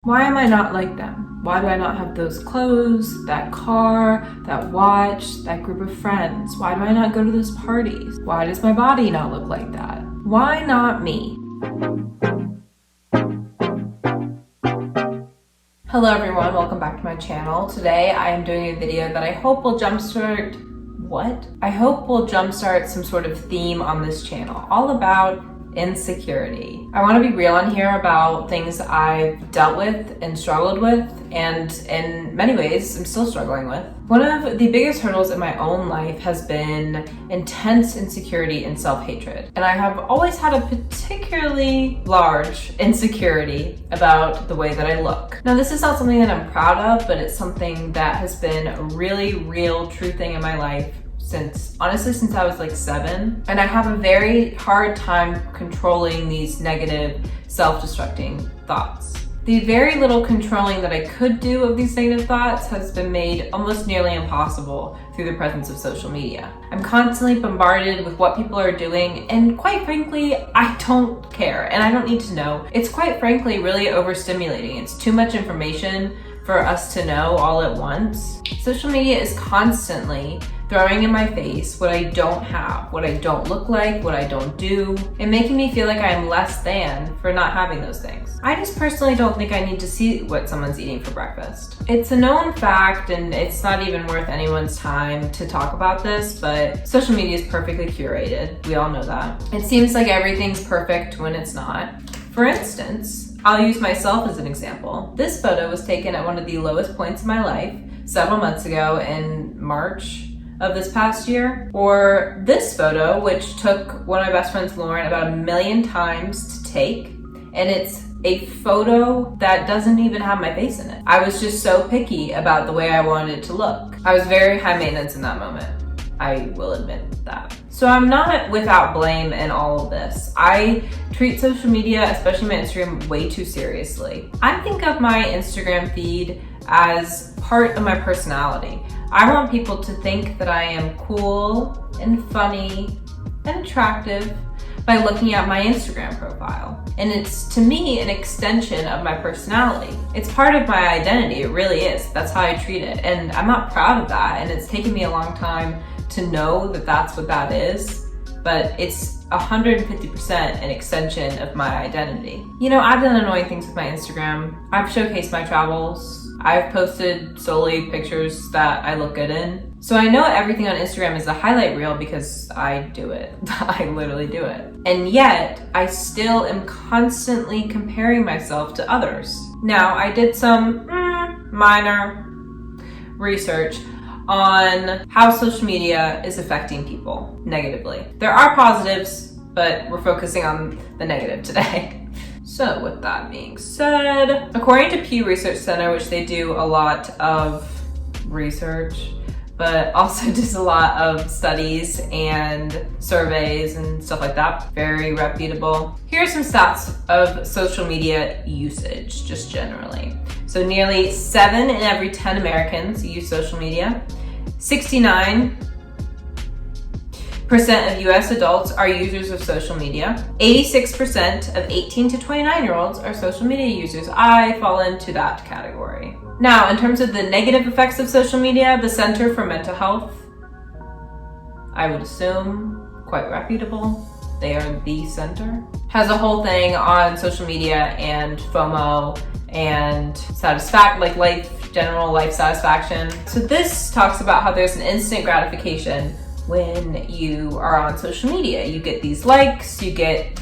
Why am I not like them? Why do I not have those clothes, that car, that watch, that group of friends? Why do I not go to those parties? Why does my body not look like that? Why not me? Hello everyone, welcome back to my channel. Today I am doing a video that I hope will jumpstart some sort of theme on this channel, all about insecurity. I want to be real on here about things I've dealt with and struggled with, and in many ways I'm still struggling with. One of the biggest hurdles in my own life has been intense insecurity and self-hatred. And I have always had a particularly large insecurity about the way that I look. Now, this is not something that I'm proud of, but it's something that has been a really real, true thing in my life since I was like 7. And I have a very hard time controlling these negative, self-destructing thoughts. The very little controlling that I could do of these negative thoughts has been made almost nearly impossible through the presence of social media. I'm constantly bombarded with what people are doing, and quite frankly, I don't care and I don't need to know. It's quite frankly really overstimulating. It's too much information for us to know all at once. Social media is constantly throwing in my face what I don't have, what I don't look like, what I don't do, and making me feel like I am less than for not having those things. I just personally don't think I need to see what someone's eating for breakfast. It's a known fact, and it's not even worth anyone's time to talk about this, but social media is perfectly curated. We all know that. It seems like everything's perfect when it's not. For instance, I'll use myself as an example. This photo was taken at one of the lowest points in my life several months ago in March of this past year. Or this photo, which took one of my best friends, Lauren, about 1 million times to take. And it's a photo that doesn't even have my face in it. I was just so picky about the way I wanted it to look. I was very high maintenance in that moment. I will admit that. So I'm not without blame in all of this. I treat social media, especially my Instagram, way too seriously. I think of my Instagram feed as part of my personality. I want people to think that I am cool and funny and attractive by looking at my Instagram profile. And it's, to me, an extension of my personality. It's part of my identity, it really is. That's how I treat it. And I'm not proud of that, and it's taken me a long time to know that that's what that is, but it's 150% an extension of my identity. You know, I've done annoying things with my Instagram. I've showcased my travels. I've posted solely pictures that I look good in. So I know everything on Instagram is a highlight reel because I do it. I literally do it. And yet, I still am constantly comparing myself to others. Now, I did some minor research on how social media is affecting people negatively. There are positives, but we're focusing on the negative today. So with that being said, according to Pew Research Center, which they do a lot of research, but also does a lot of studies and surveys and stuff like that, very reputable. Here are some stats of social media usage, just generally. So nearly 7 in every 10 Americans use social media. 69% of US adults are users of social media. 86% of 18 to 29-year-olds are social media users. I fall into that category. Now, in terms of the negative effects of social media, the Center for Mental Health, I would assume quite reputable. They are the center. Has a whole thing on social media and FOMO and general life satisfaction. So this talks about how there's an instant gratification when you are on social media. You get these likes, you get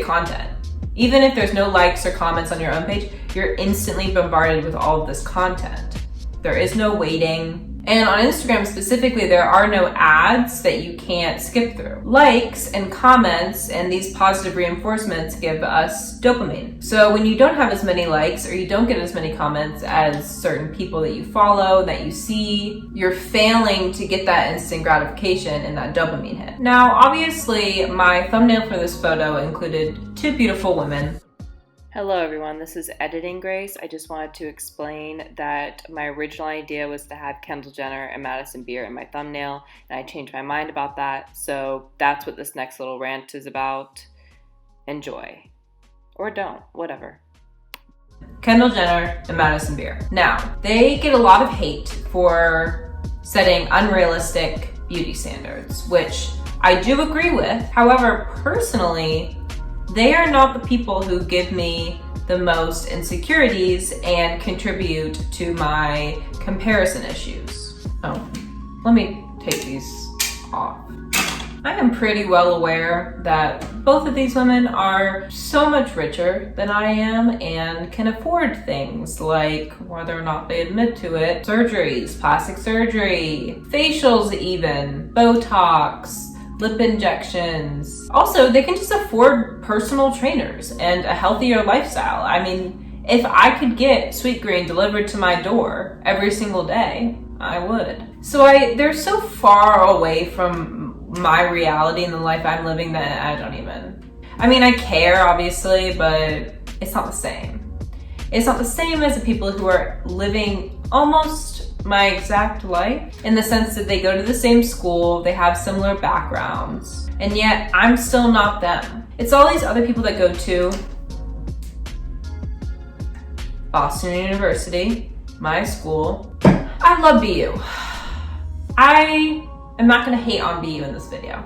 content. Even if there's no likes or comments on your own page, you're instantly bombarded with all of this content. There is no waiting. And on Instagram specifically, there are no ads that you can't skip through. Likes and comments and these positive reinforcements give us dopamine. So when you don't have as many likes or you don't get as many comments as certain people that you follow, that you see, you're failing to get that instant gratification and that dopamine hit. Now, obviously, my thumbnail for this photo included 2 beautiful women. Hello everyone, this is Editing Grace. I just wanted to explain that my original idea was to have Kendall Jenner and Madison Beer in my thumbnail, and I changed my mind about that, so that's what this next little rant is about. Enjoy. Or don't, whatever. Kendall Jenner and Madison Beer. Now, they get a lot of hate for setting unrealistic beauty standards, which I do agree with. However, personally, they are not the people who give me the most insecurities and contribute to my comparison issues. Oh, let me take these off. I am pretty well aware that both of these women are so much richer than I am and can afford things like, whether or not they admit to it, surgeries, plastic surgery, facials even, Botox, lip injections. Also, they can just afford personal trainers and a healthier lifestyle. I mean, if I could get Sweetgreen delivered to my door every single day, I would. So they're so far away from my reality and the life I'm living that I don't even. I mean, I care obviously, but it's not the same. It's not the same as the people who are living almost my exact life, in the sense that they go to the same school, they have similar backgrounds, and yet I'm still not them. It's all these other people that go to Boston University, my school. I love BU. I am not going to hate on BU in this video.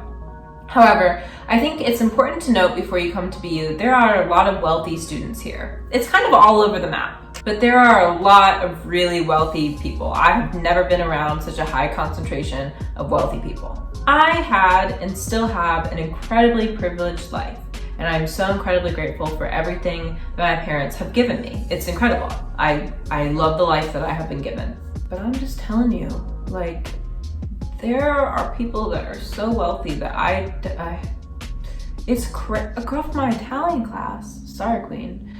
However, I think it's important to note before you come to BU, there are a lot of wealthy students here. It's kind of all over the map, but there are a lot of really wealthy people. I've never been around such a high concentration of wealthy people. I had and still have an incredibly privileged life, and I'm so incredibly grateful for everything that my parents have given me. It's incredible. I love the life that I have been given. But I'm just telling you, like, there are people that are so wealthy that it's a girl from my Italian class, sorry queen,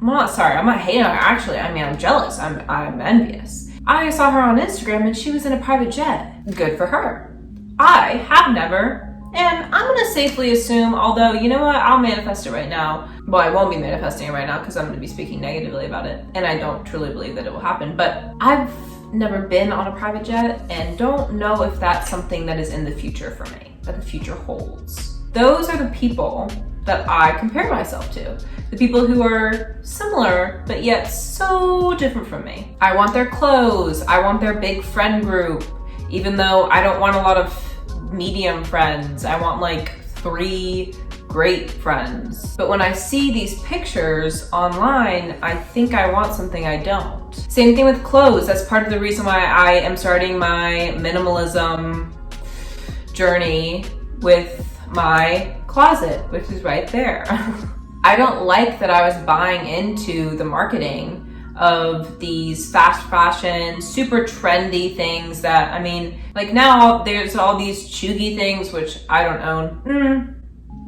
well, not sorry, I'm not hating on her, actually, I mean, I'm jealous, I'm envious. I saw her on Instagram and she was in a private jet. Good for her. I have never, and I'm gonna safely assume, although, you know what, I'll manifest it right now. Well, I won't be manifesting it right now because I'm gonna be speaking negatively about it, and I don't truly believe that it will happen, but I've never been on a private jet and don't know if that's something that is in the future for me, that the future holds. Those are the people that I compare myself to. The people who are similar, but yet so different from me. I want their clothes, I want their big friend group, even though I don't want a lot of medium friends. I want like 3 great friends. But when I see these pictures online, I think I want something I don't. Same thing with clothes. That's part of the reason why I am starting my minimalism journey with my closet, which is right there. I don't like that I was buying into the marketing of these fast fashion, super trendy things that, I mean, like now there's all these chuggy things, which I don't own.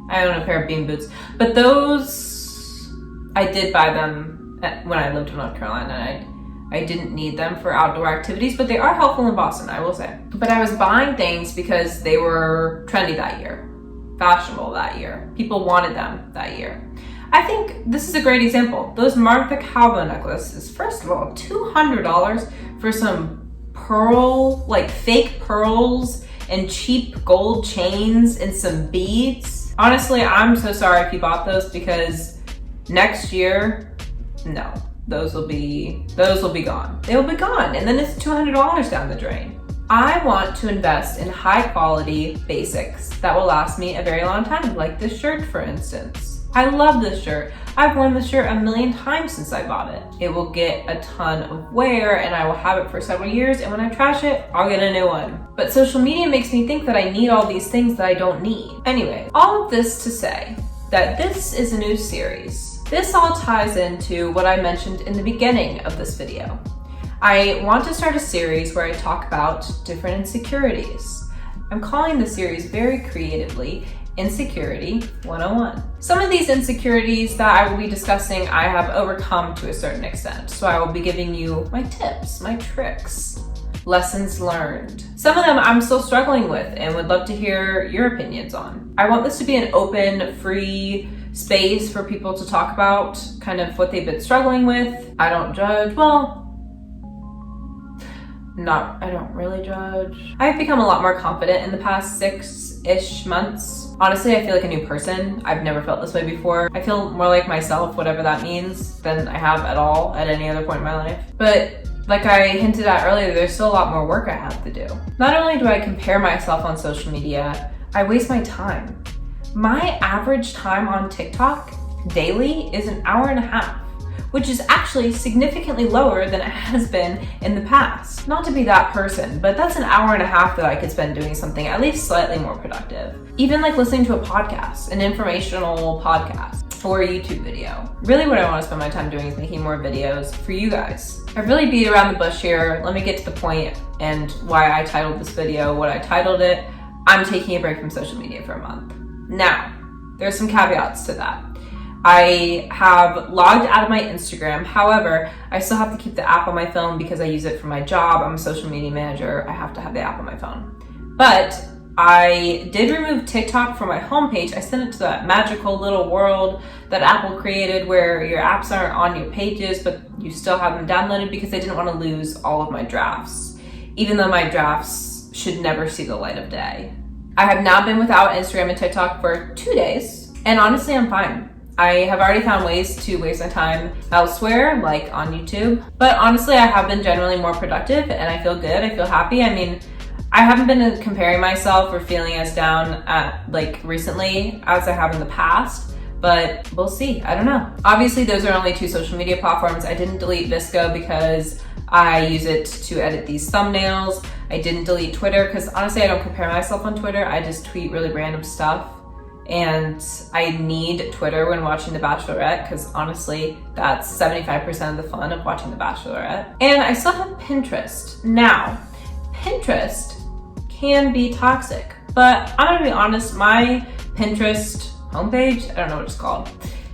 I own a pair of bean boots, but those, I did buy them when I lived in North Carolina, and I didn't need them for outdoor activities, but they are helpful in Boston, I will say. But I was buying things because they were trendy that year, fashionable that year. People wanted them that year. I think this is a great example. Those Martha Calvo necklaces, first of all, $200 for some pearl, like fake pearls and cheap gold chains and some beads. Honestly, I'm so sorry if you bought those, because next year, no, those will be gone. They will be gone, and then it's $200 down the drain. I want to invest in high quality basics that will last me a very long time, like this shirt, for instance. I love this shirt. I've worn this shirt a million times since I bought it. It will get a ton of wear and I will have it for several years, and when I trash it, I'll get a new one. But social media makes me think that I need all these things that I don't need. Anyway, all of this to say that this is a new series. This all ties into what I mentioned in the beginning of this video. I want to start a series where I talk about different insecurities. I'm calling the series very creatively Insecurity 101. Some of these insecurities that I will be discussing, I have overcome to a certain extent. So I will be giving you my tips, my tricks, lessons learned. Some of them I'm still struggling with and would love to hear your opinions on. I want this to be an open, free space for people to talk about kind of what they've been struggling with. I don't judge. Well, I don't really judge. I've become a lot more confident in the past 6-ish months. Honestly, I feel like a new person. I've never felt this way before. I feel more like myself, whatever that means, than I have at all at any other point in my life. But like I hinted at earlier, there's still a lot more work I have to do. Not only do I compare myself on social media, I waste my time. My average time on TikTok daily is an hour and a half, which is actually significantly lower than it has been in the past. Not to be that person, but that's an hour and a half that I could spend doing something at least slightly more productive. Even like listening to a podcast, an informational podcast, or a YouTube video. Really what I want to spend my time doing is making more videos for you guys. I really beat around the bush here. Let me get to the point and why I titled this video what I titled it. I'm taking a break from social media for a month. Now, there's some caveats to that. I have logged out of my Instagram. However, I still have to keep the app on my phone because I use it for my job. I'm a social media manager. I have to have the app on my phone. But I did remove TikTok from my homepage. I sent it to that magical little world that Apple created where your apps aren't on your pages, but you still have them downloaded because I didn't want to lose all of my drafts, even though my drafts should never see the light of day. I have now been without Instagram and TikTok for 2 days, and honestly, I'm fine. I have already found ways to waste my time elsewhere, like on YouTube. But honestly, I have been generally more productive and I feel good. I feel happy. I mean, I haven't been comparing myself or feeling as down like recently as I have in the past, but we'll see. I don't know. Obviously, those are only 2 social media platforms. I didn't delete Visco because I use it to edit these thumbnails. I didn't delete Twitter because honestly, I don't compare myself on Twitter. I just tweet really random stuff. And I need Twitter when watching The Bachelorette because honestly, that's 75% of the fun of watching The Bachelorette. And I still have Pinterest. Now, Pinterest can be toxic, but I'm gonna be honest, my Pinterest homepage, I don't know what it's called,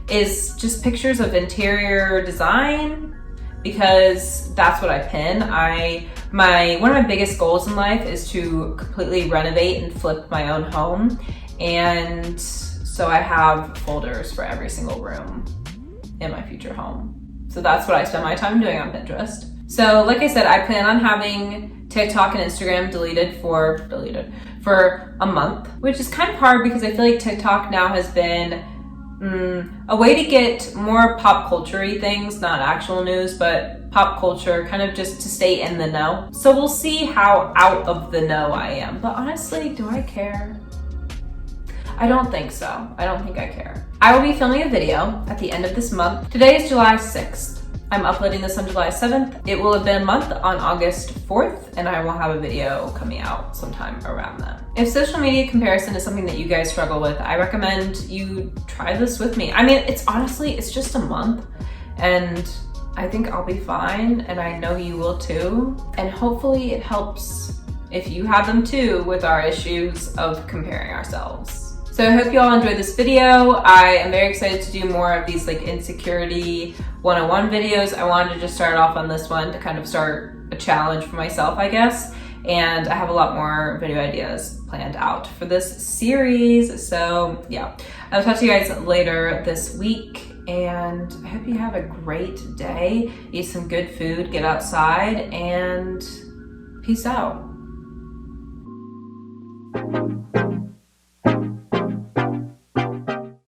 is just pictures of interior design because that's what I pin. One of my biggest goals in life is to completely renovate and flip my own home. And so I have folders for every single room in my future home. So that's what I spend my time doing on Pinterest. So like I said, I plan on having TikTok and Instagram deleted for a month, which is kind of hard because I feel like TikTok now has been a way to get more pop culture-y things, not actual news, but pop culture, kind of just to stay in the know. So we'll see how out of the know I am. But honestly, do I care? I don't think so. I don't think I care. I will be filming a video at the end of this month. Today is July 6th. I'm uploading this on July 7th. It will have been a month on August 4th, and I will have a video coming out sometime around then. If social media comparison is something that you guys struggle with, I recommend you try this with me. I mean, it's just a month, and I think I'll be fine, and I know you will too. And hopefully it helps if you have them too with our issues of comparing ourselves. So I hope you all enjoyed this video. I am very excited to do more of these like Insecurity 101 videos. I wanted to just start off on this one to kind of start a challenge for myself, I guess. And I have a lot more video ideas planned out for this series. So yeah, I'll talk to you guys later this week. And I hope you have a great day. Eat some good food, get outside, and peace out.